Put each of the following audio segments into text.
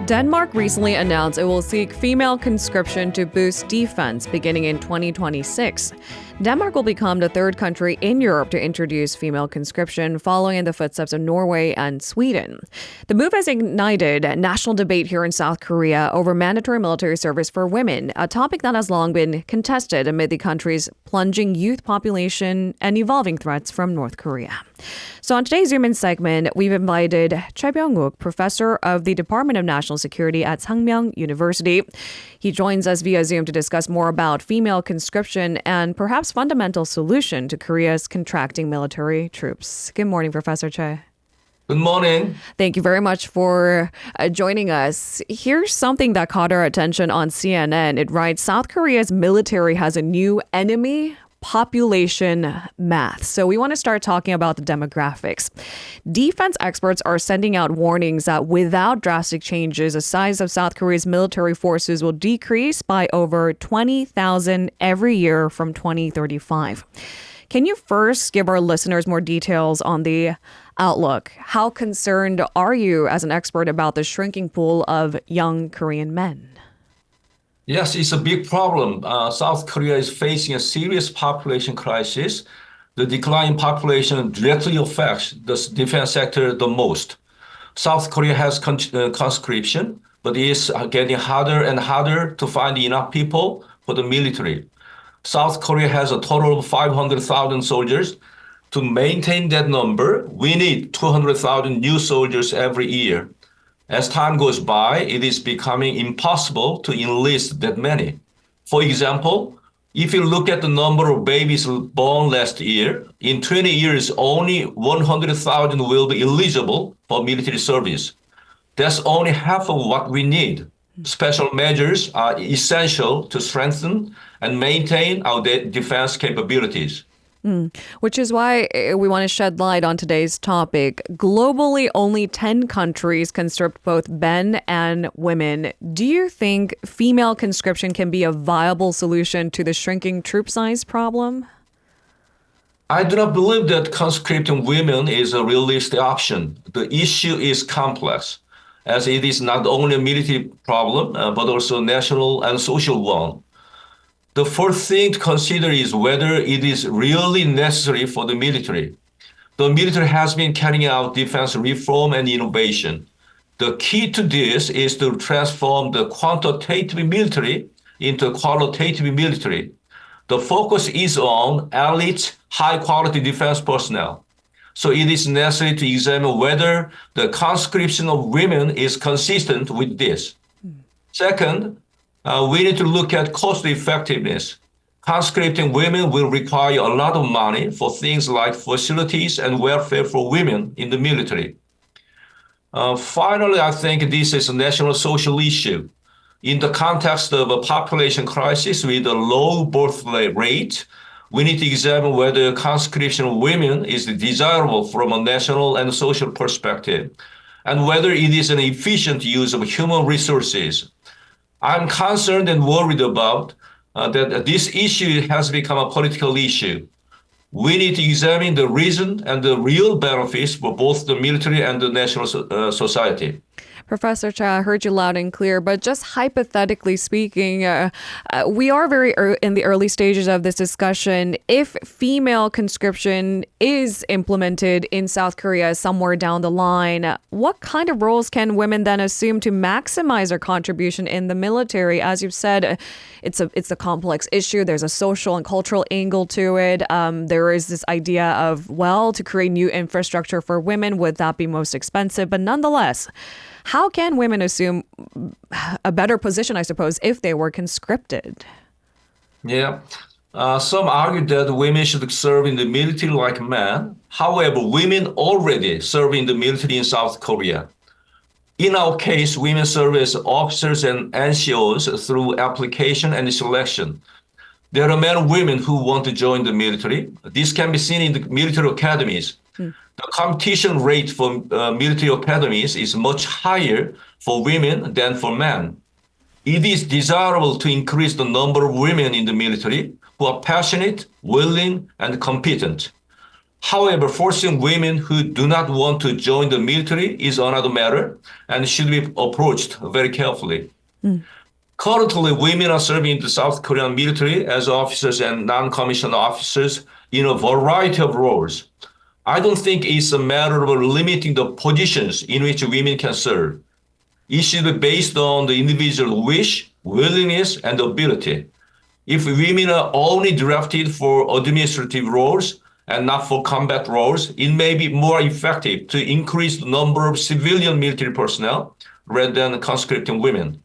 Denmark recently announced it will seek female conscription to boost defense beginning in 2026. Denmark will become the third country in Europe to introduce female conscription, following in the footsteps of Norway and Sweden. The move has ignited national debate here in South Korea over mandatory military service for women, a topic that has long been contested amid the country's plunging youth population and evolving threats from North Korea. So on today's Zoom In segment, we've invited Choi Professor of the Department of National Security at Sangmyung University. He joins us via Zoom to discuss more about female conscription and perhaps fundamental solution to Korea's contracting military troops. Good morning, Professor Choi. Good morning. Thank you very much for joining us. Here's something that caught our attention on CNN. It writes, South Korea's military has a new enemy: population math. So we want to start talking about the demographics. Defense experts are sending out warnings that without drastic changes, the size of South Korea's military forces will decrease by over 20,000 every year from 2035. Can you first give our listeners more details on the outlook? How concerned are you as an expert about the shrinking pool of young Korean men? Yes, it's a big problem. South Korea is facing a serious population crisis. The decline in population directly affects the defense sector the most. South Korea has conscription, but it's getting harder and harder to find enough people for the military. South Korea has a total of 500,000 soldiers. To maintain that number, we need 200,000 new soldiers every year. As time goes by, it is becoming impossible to enlist that many. For example, if you look at the number of babies born last year, in 20 years, only 100,000 will be eligible for military service. That's only half of what we need. Special measures are essential to strengthen and maintain our defense capabilities. Which is why we want to shed light on today's topic. Globally, only 10 countries conscript both men and women. Do you think female conscription can be a viable solution to the shrinking troop size problem? I do not believe that conscripting women is a realistic option. The issue is complex, as it is not only a military problem, but also a national and social one. The first thing to consider is whether it is really necessary for the military. The military has been carrying out defense reform and innovation. The key to this is to transform the quantitative military into a qualitative military. The focus is on elite, high-quality defense personnel. So it is necessary to examine whether the conscription of women is consistent with this. Second, we need to look at cost effectiveness. Conscripting women will require a lot of money for things like facilities and welfare for women in the military. Finally, I think this is a national social issue. In the context of a population crisis with a low birth rate, we need to examine whether conscription of women is desirable from a national and social perspective, and whether it is an efficient use of human resources. I'm concerned and worried about that this issue has become a political issue. We need to examine the reason and the real benefits for both the military and the national society. Professor Cha, I heard you loud and clear, but just hypothetically speaking, we are in the early stages of this discussion. If female conscription is implemented in South Korea somewhere down the line, what kind of roles can women then assume to maximize their contribution in the military? As you've said, it's a complex issue. There's a social and cultural angle to it. There is this idea of, to create new infrastructure for women, would that be most expensive? But nonetheless, how can women assume a better position, I suppose, if they were conscripted? Yeah. Some argue that women should serve in the military like men. However, women already serve in the military in South Korea. In our case, women serve as officers and NCOs through application and selection. There are many women who want to join the military. This can be seen in the military academies. The competition rate for military academies is much higher for women than for men. It is desirable to increase the number of women in the military who are passionate, willing, and competent. However, forcing women who do not want to join the military is another matter and should be approached very carefully. Currently, women are serving in the South Korean military as officers and non-commissioned officers in a variety of roles. I don't think it's a matter of limiting the positions in which women can serve. It should be based on the individual wish, willingness, and ability. If women are only drafted for administrative roles and not for combat roles, it may be more effective to increase the number of civilian military personnel rather than conscripting women.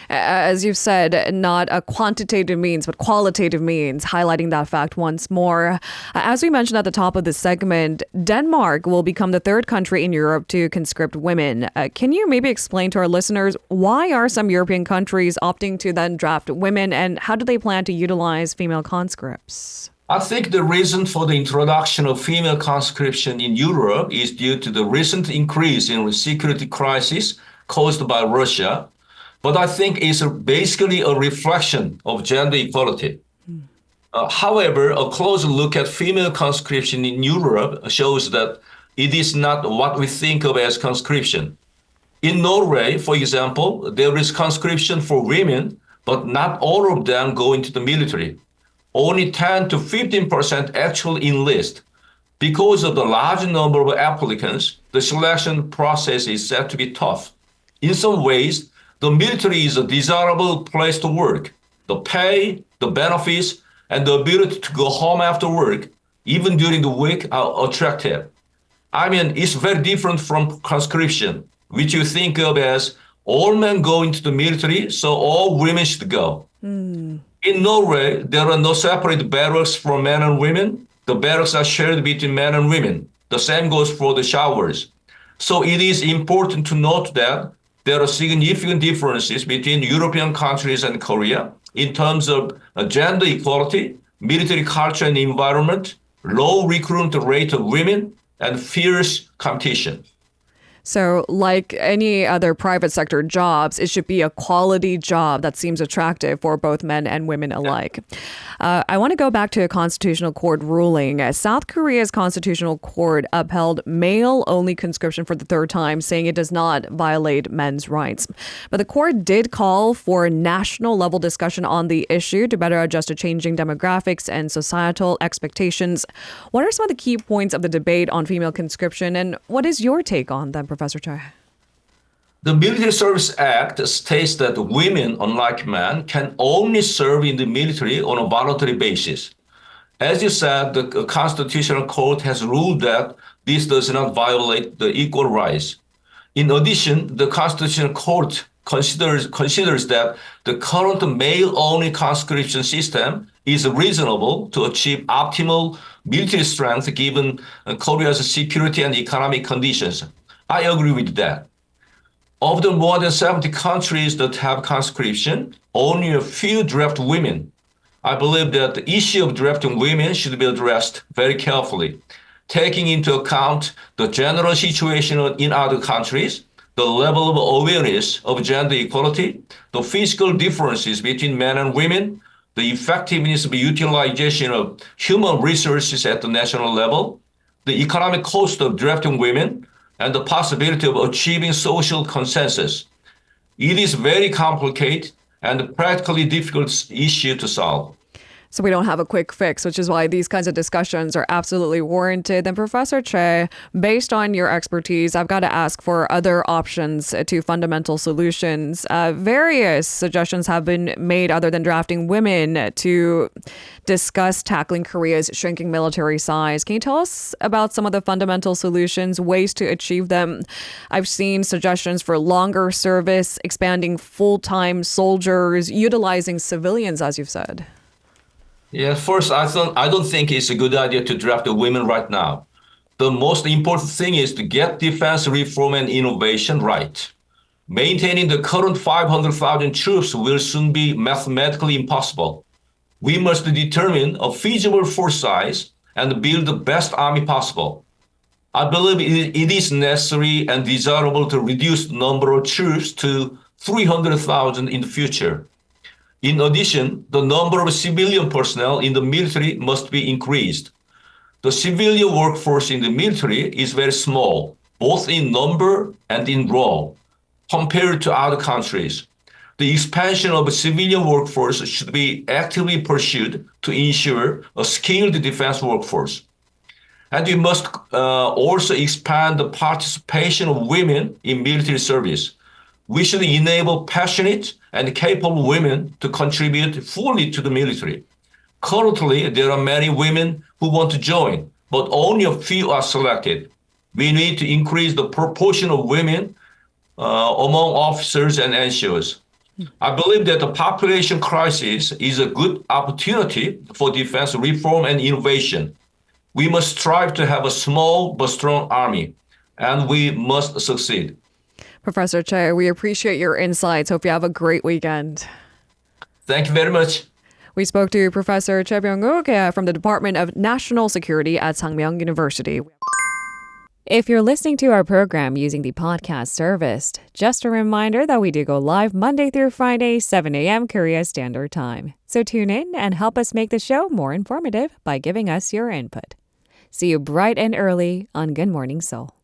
As you've said, not a quantitative means, but qualitative means, highlighting that fact once more. As we mentioned at the top of this segment, Denmark will become the third country in Europe to conscript women. Can you maybe explain to our listeners why are some European countries opting to then draft women, and how do they plan to utilize female conscripts? I think the reason for the introduction of female conscription in Europe is due to the recent increase in security crisis caused by Russia. But I think it's basically a reflection of gender equality. However, a closer look at female conscription in Europe shows that it is not what we think of as conscription. In Norway, for example, there is conscription for women, but not all of them go into the military. Only 10 to 15% actually enlist. Because of the large number of applicants, the selection process is said to be tough. In some ways, the military is a desirable place to work. The pay, the benefits, and the ability to go home after work, even during the week, are attractive. I mean, it's very different from conscription, which you think of as all men go into the military, so all women should go. In Norway, there are no separate barracks for men and women. The barracks are shared between men and women. The same goes for the showers. So it is important to note that there are significant differences between European countries and Korea in terms of gender equality, military culture and environment, low recruitment rate of women, and fierce competition. So like any other private sector jobs, it should be a quality job that seems attractive for both men and women alike. I want to go back to a constitutional court ruling. South Korea's constitutional court upheld male-only conscription for the third time, saying it does not violate men's rights. But the court did call for national-level discussion on the issue to better adjust to changing demographics and societal expectations. What are some of the key points of the debate on female conscription, and what is your take on them, Professor Choi? The Military Service Act states that women, unlike men, can only serve in the military on a voluntary basis. As you said, the Constitutional Court has ruled that this does not violate the equal rights. In addition, the Constitutional Court considers that the current male-only conscription system is reasonable to achieve optimal military strength given Korea's security and economic conditions. I agree with that. Of the more than 70 countries that have conscription, only a few draft women. I believe that the issue of drafting women should be addressed very carefully, taking into account the general situation in other countries, the level of awareness of gender equality, the physical differences between men and women, the effectiveness of utilization of human resources at the national level, the economic cost of drafting women, and the possibility of achieving social consensus. It is very complicated and a practically difficult issue to solve. So we don't have a quick fix, which is why these kinds of discussions are absolutely warranted. Then Professor Choi, based on your expertise, I've got to ask for other options to fundamental solutions. Various suggestions have been made other than drafting women to discuss tackling Korea's shrinking military size. Can you tell us about some of the fundamental solutions, ways to achieve them? I've seen suggestions for longer service, expanding full-time soldiers, utilizing civilians, as you've said. Yeah, first, I don't think it's a good idea to draft the women right now. The most important thing is to get defense reform and innovation right. Maintaining the current 500,000 troops will soon be mathematically impossible. We must determine a feasible force size and build the best army possible. I believe it is necessary and desirable to reduce the number of troops to 300,000 in the future. In addition, the number of civilian personnel in the military must be increased. The civilian workforce in the military is very small, both in number and in role, compared to other countries. The expansion of the civilian workforce should be actively pursued to ensure a skilled defense workforce. And we must also expand the participation of women in military service. We should enable passionate and capable women to contribute fully to the military. Currently, there are many women who want to join, but only a few are selected. We need to increase the proportion of women among officers and NCOs. I believe that the population crisis is a good opportunity for defense reform and innovation. We must strive to have a small but strong army, and we must succeed. Professor Choi, we appreciate your insights. Hope you have a great weekend. Thank you very much. We spoke to Professor Choi Byung from the Department of National Security at Sangmyung University. If you're listening to our program using the podcast service, just a reminder that we do go live Monday through Friday, 7 a.m. Korea Standard Time. So tune in and help us make the show more informative by giving us your input. See you bright and early on Good Morning Seoul.